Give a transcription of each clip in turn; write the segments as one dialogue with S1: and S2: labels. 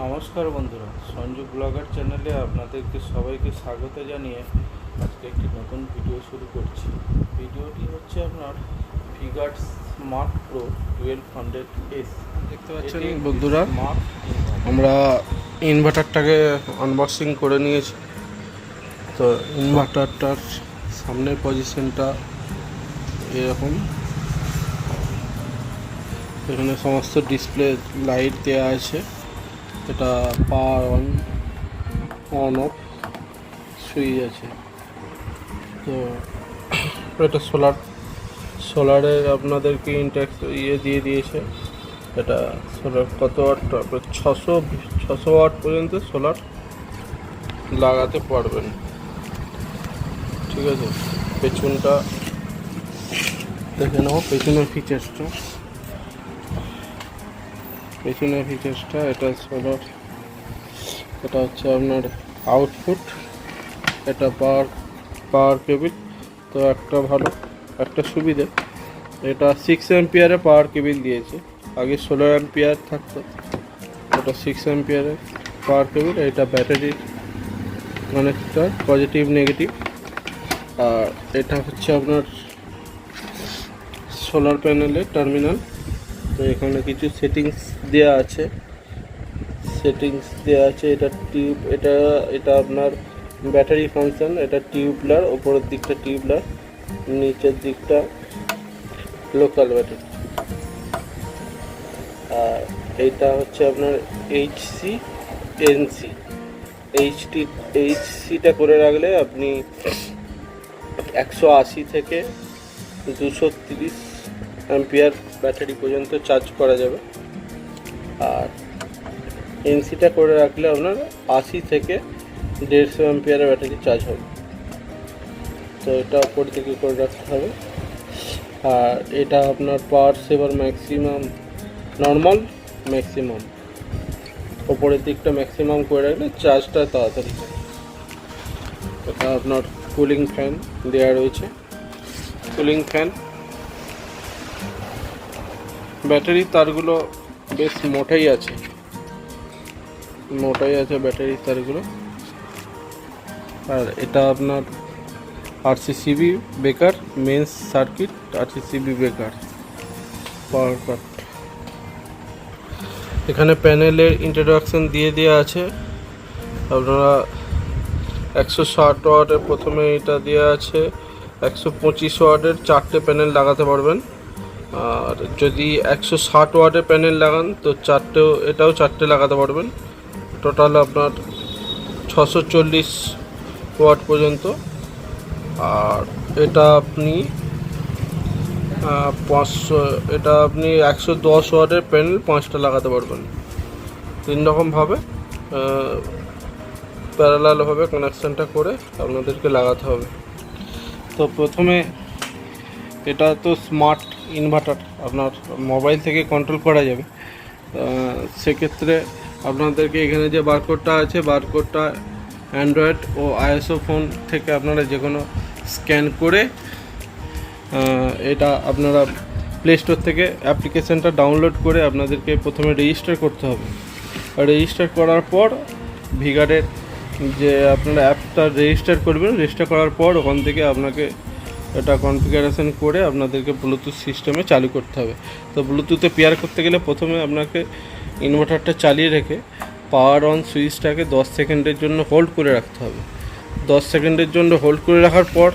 S1: নমস্কার বন্ধুরা, সঞ্জু ব্লগার চ্যানেলে আপনাদেরকে সবাইকে স্বাগত জানিয়ে আজকে একটি নতুন ভিডিও শুরু করছি। ভিডিওটি হচ্ছে আপনার ভিগার্ড স্মার্ট প্রো 1200S।
S2: দেখতে পাচ্ছেন বন্ধুরা, আমরা ইনভার্টারটাকে আনবক্সিং করে নিয়েছি। তো ইনভার্টারটার সামনের পজিশনটা এরকম। এখানে সমস্ত ডিসপ্লে লাইট দেওয়া আছে। এটা পাওয়ার অন অফ সুইচ আছে। তো এটা সোলারের আপনাদেরকে ইন্টাক্স দিয়ে দিয়েছে। এটা সোলার কত ওয়াট? 600 ওয়াট পর্যন্ত সোলার লাগাতে পারবেন। ঠিক আছে, পেছনটা দেখে নাও। পেছনের ফিচার্সটা এটা সোলার। এটা হচ্ছে আপনার আউটপুট, এটা পাওয়ার কেবিল। তো একটা সুবিধে, এটা 6 অ্যাম্পিয়ারে পাওয়ার কেবিল দিয়েছে। আগে 16 অ্যাম্পিয়ার থাকতো, এটা 6 অ্যাম্পিয়ারে পাওয়ার কেবিল। এটা ব্যাটারির কানেক্টর, পজিটিভ নেগেটিভ। আর এটা হচ্ছে আপনার সোলার প্যানেলের টার্মিনাল। তো এখানে কিছু সেটিংস দেওয়া আছে। এটা টিউব, এটা আপনার ব্যাটারি ফাংশন। এটা টিউবলার, ওপরের দিকটা টিউবলার, নিচের দিকটা লোকাল ব্যাটারি। আর এইটা হচ্ছে আপনার এইচসিটা করে রাখলে আপনি 180 থেকে 230 অ্যাম্পিয়ার ব্যাটারি পর্যন্ত চার্জ করা যাবে। আর এনসিটা করে রাখলে আপনার 80 থেকে 150 অ্যাম্পিয়ারের ব্যাটারি চার্জ হবে। তো এটা ওপর দিকে করে রাখতে হবে। আর এটা আপনার পাওয়ার সেভার ম্যাক্সিমাম, নর্মাল, ম্যাক্সিমাম। ওপরের দিকটা ম্যাক্সিমাম করে রাখলে চার্জটা তাড়াতাড়ি হয়। এটা আপনার কুলিং ফ্যান দেওয়া রয়েছে। কুলিং ফ্যান, ব্যাটারির তারগুলো বেশ মোটাই আছে ব্যাটারির তারগুলো। আর এটা আপনার RCCB breaker, mains circuit RCCB breaker, power cut. এখানে প্যানেলের ইন্ট্রোডাকশন দিয়ে দেওয়া আছে। আপনারা 160 ওয়াটের প্রথমে এটা দেওয়া আছে। 125 ওয়াটের 4টে প্যানেল লাগাতে পারবেন। আর যদি 160 ওয়াটের প্যানেল লাগান তো এটাও 4টে লাগাতে পারবেন। টোটাল আপনার 640 ওয়াট পর্যন্ত। আর এটা আপনি 110 ওয়াটের প্যানেল 5টা লাগাতে পারবেন। 3 রকমভাবে প্যারালালভাবে কানেকশানটা করে আপনাদেরকে লাগাতে হবে। তো প্রথমে, এটা তো স্মার্ট ইনভার্টার, আপনার মোবাইল থেকে কন্ট্রোল করা যাবে। সেক্ষেত্রে আপনাদেরকে এখানে যে বারকোডটা আছে, বারকোডটা অ্যান্ড্রয়েড ও আইএসও ফোন থেকে আপনারা যে কোনো স্ক্যান করে এটা আপনারা প্লে স্টোর থেকে অ্যাপ্লিকেশানটা ডাউনলোড করে আপনাদেরকে প্রথমে রেজিস্টার করতে হবে। আর রেজিস্টার করার পর ভিগার্ডের যে আপনারা অ্যাপটা রেজিস্টার করার পর ওখান থেকে আপনাকে এটা কনফিগারেশন করে আপনাদেরকে ব্লুটুথ সিস্টেমে চালু করতে হবে। তো ব্লুটুথে পেয়ার করতে গেলে প্রথমে আপনাকে ইনভার্টারটা চালিয়ে রেখে পাওয়ার অন সুইচটাকে 10 সেকেন্ডের জন্য হোল্ড করে রাখতে হবে। 10 সেকেন্ডের জন্য হোল্ড করে রাখার পর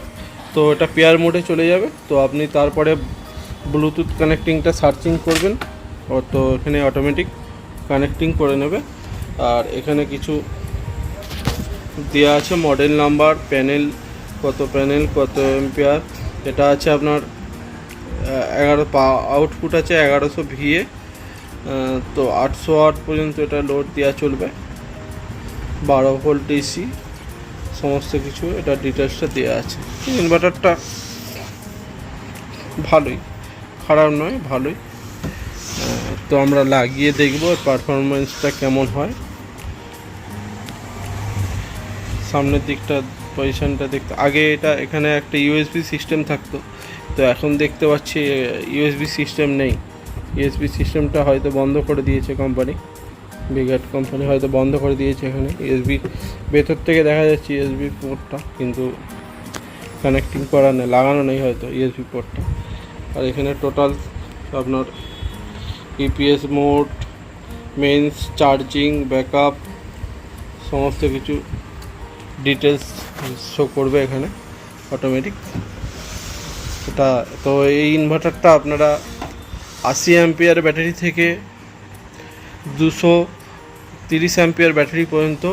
S2: তো এটা পেয়ার মোডে চলে যাবে। তো আপনি তারপরে ব্লুটুথ কানেক্টিংটা সার্চিং করবেন, তো এখানে অটোমেটিক কানেক্টিং করে নেবে। আর এখানে কিছু দেওয়া আছে, মডেল নাম্বার, প্যানেল কত এম্পিয়ার। এটা আছে আপনার 11 আউটপুট আছে 1100 VA। তো 800 ওয়াট পর্যন্ত এটা লোড দেওয়া চলবে। 12 ভোল্ট DC, সমস্ত কিছু এটা ডিটেলসটা দেওয়া আছে। ইনভার্টারটা ভালোই, খারাপ নয়, ভালোই। তো আমরা লাগিয়ে দেখব পারফরমেন্সটা কেমন হয়। সামনের দিকটা পজিশনটা দেখতে, আগে এখানে একটা ইউএসবি সিস্টেম থাকতো। তো এখন দেখতে পাচ্ছি ইউএসবি সিস্টেম নেই। ইউএসবি সিস্টেমটা হয়তো বন্ধ করে দিয়েছে কোম্পানি। ভিগার্ড কোম্পানি হয়তো বন্ধ করে দিয়েছে। এখানে ইউএসবি ভেতর থেকে দেখা যাচ্ছে ইউএসবি পোর্টটা, কিন্তু কানেক্টিং করা নেই, লাগানো নেই হয়তো ইউএসবি পোর্টটা। আর এখানে টোটাল আপনার EPS mode, mains, charging, backup সমস্ত কিছু ডিটেলস শো করবে এখানে অটোমেটিক। এটা তো এই ইনভার্টারটা আপনারা 80 অ্যাম্পিয়ার ব্যাটারি থেকে 230 অ্যাম্পিয়ার ব্যাটারি পর্যন্ত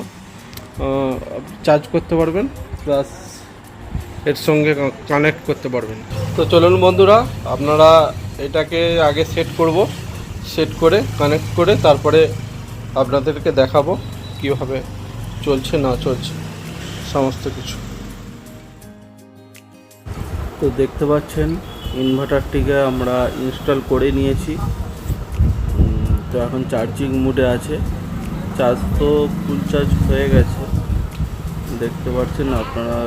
S2: চার্জ করতে পারবেন, প্লাস এর সঙ্গে কানেক্ট করতে পারবেন। তো চলুন বন্ধুরা, আপনারা এটাকে আগে সেট করব, সেট করে কানেক্ট করে তারপরে আপনাদেরকে দেখাবো কীভাবে চলছে না চলছে সমস্ত কিছু।
S1: তো দেখতে পাচ্ছেন ইনভার্টারটিকে আমরা ইনস্টল করে নিয়েছি। তো এখন চার্জিং মোডে আছে, চার্জ তো ফুল চার্জ হয়ে গেছে, দেখতে পাচ্ছেন আপনারা।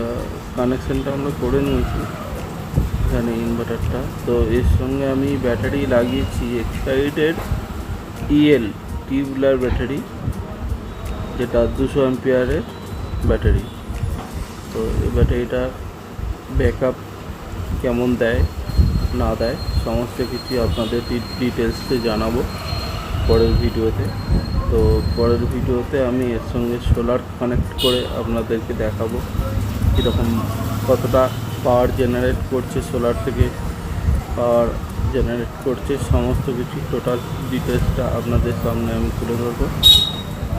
S1: কানেকশানটা আমরা করে নিয়েছি এখানে ইনভার্টারটা। তো এর সঙ্গে আমি ব্যাটারি লাগিয়েছি এক্সাইটেড ইএল টিউবুলার ব্যাটারি, যেটা 200 অ্যাম্পিয়ারের ব্যাটারি। তো এই ব্যাটারিটা ব্যাকআপ কেমন দেয় না দেয় সমস্ত কিছু আপনাদের ডিটেলসে জানাবো পরের ভিডিওতে। তো পরের ভিডিওতে আমি এর সঙ্গে সোলার কানেক্ট করে আপনাদেরকে দেখাবো কীরকম, কতটা পাওয়ার জেনারেট করছে, সোলার থেকে পাওয়ার জেনারেট করছে, সমস্ত কিছু টোটাল ডিটেলসটা আপনাদের সামনে আমি তুলে ধরবো।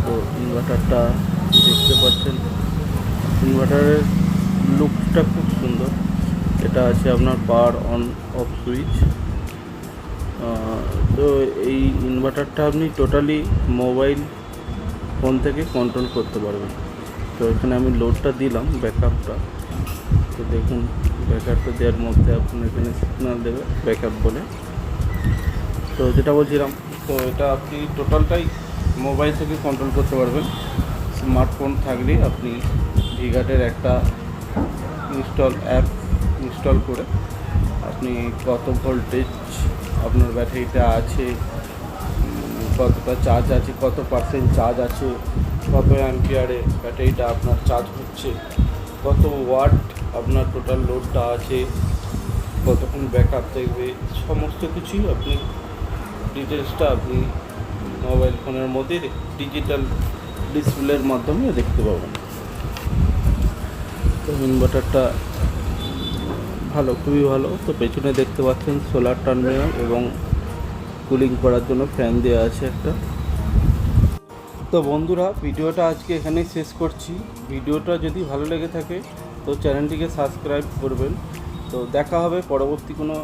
S1: তো ইনভার্টারটা দেখতে পাচ্ছেন, ইনভার্টারের লুকটা খুব সুন্দর। এটা আছে আপনার পাওয়ার অন অফ সুইচ। তো এই ইনভার্টারটা আপনি টোটালি মোবাইল ফোন থেকে কন্ট্রোল করতে পারবেন। তো এখানে আমি লোডটা দিলাম, ব্যাকআপটা। তো দেখুন ব্যাকআপটা দেওয়ার মধ্যে আপনি এখানে সিগন্যাল দেবে ব্যাকআপ বলে। তো যেটা বলছিলাম, তো এটা আপনি টোটালটাই মোবাইল থেকে কন্ট্রোল করতে পারবেন। স্মার্টফোন থাকলে আপনি ভিগার্ডের একটা অ্যাপ ইনস্টল করে আপনি কত ভোল্টেজ আপনার ব্যাটারিটা আছে, কতটা চার্জ আছে, কত পার্সেন্ট চার্জ আছে, কত অ্যাম্পিয়ারে ব্যাটারিটা আপনার চার্জ হচ্ছে, কত ওয়াট আপনার টোটাল লোডটা আছে, কতক্ষণ ব্যাকআপ দেখবে, সমস্ত কিছুই আপনি ডিটেলসটা আপনি মোবাইল ফোনের মধ্যে ডিজিটাল ডিসপ্লের মাধ্যমে দেখতে পাবেন। তো ইনভার্টারটা ভালো, খুবই ভালো। তো পেছনে দেখতে পাচ্ছেন সোলার টার্মিনাল এবং কুলিং করার জন্য ফ্যান দেওয়া আছে একটা। তো বন্ধুরা, ভিডিওটা আজকে এখানেই শেষ করছি। ভিডিওটা যদি ভালো লেগে থাকে তো চ্যানেলটিকে সাবস্ক্রাইব করবেন। তো দেখা হবে পরবর্তী কোনো